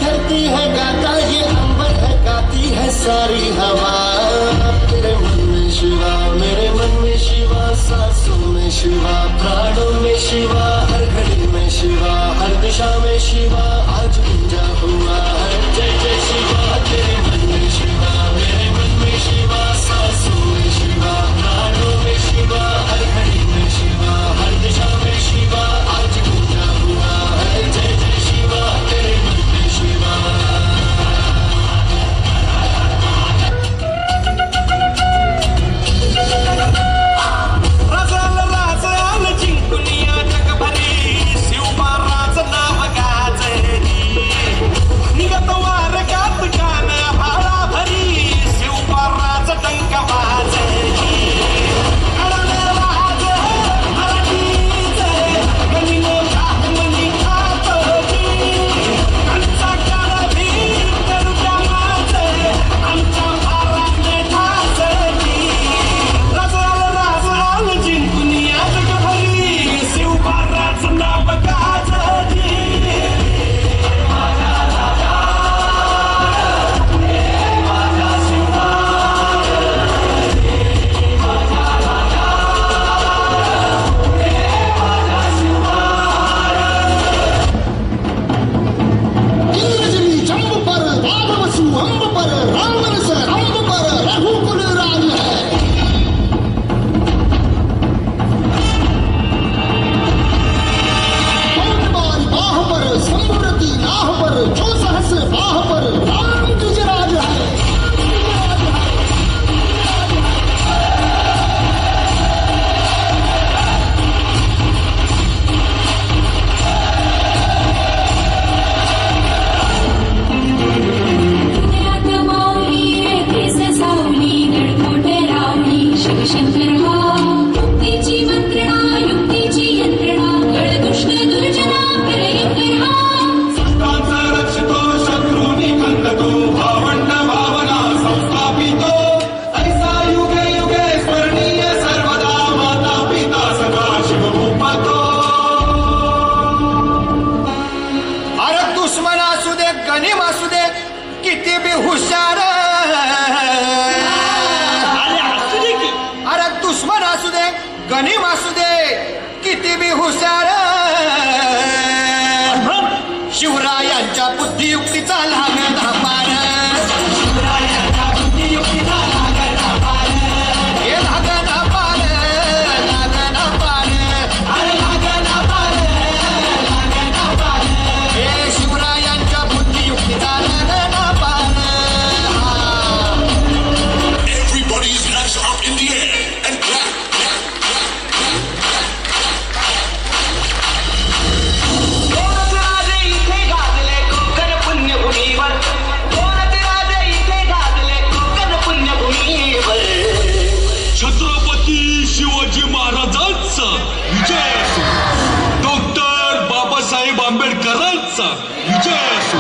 धरती है गाता, ये अंबर है गाती है सारी हवा। तेरे मन में शिवा, मेरे मन में शिवा, सांसों में शिवा, प्राणों में शिवा, हर घड़ी में शिवा, हर दिशा में शिवा, आज गुंजा हुआ है जय जय शिवा। तेरे मन में शिवा, मेरे मन में शिवा, सांसों में शिवा, प्राणों में शिवा, हर घड़ी में शिवा, हर दिशा में शिवा, आज गुंजा हुआ है जय जय शिवा। तेरे मन में शिवा। गनीम असू दे किती बी हुशार, शिवरायांच्या बुद्धियुक्तीचा लागला पार, शिवरायांच्या बुद्धियुक्तीचा लागला पार, हे लागला पार, लागला पार, अरे लागला पार, लागला पार, हे शिवरायांच्या बुद्धियुक्तीचा लागला पार. Everybody's hands up in the air and clap. Chhatrapati Shivaji महाराजांचा विजय असो, डॉक्टर बाबासाहेब आंबेडकरांचा विजय असो.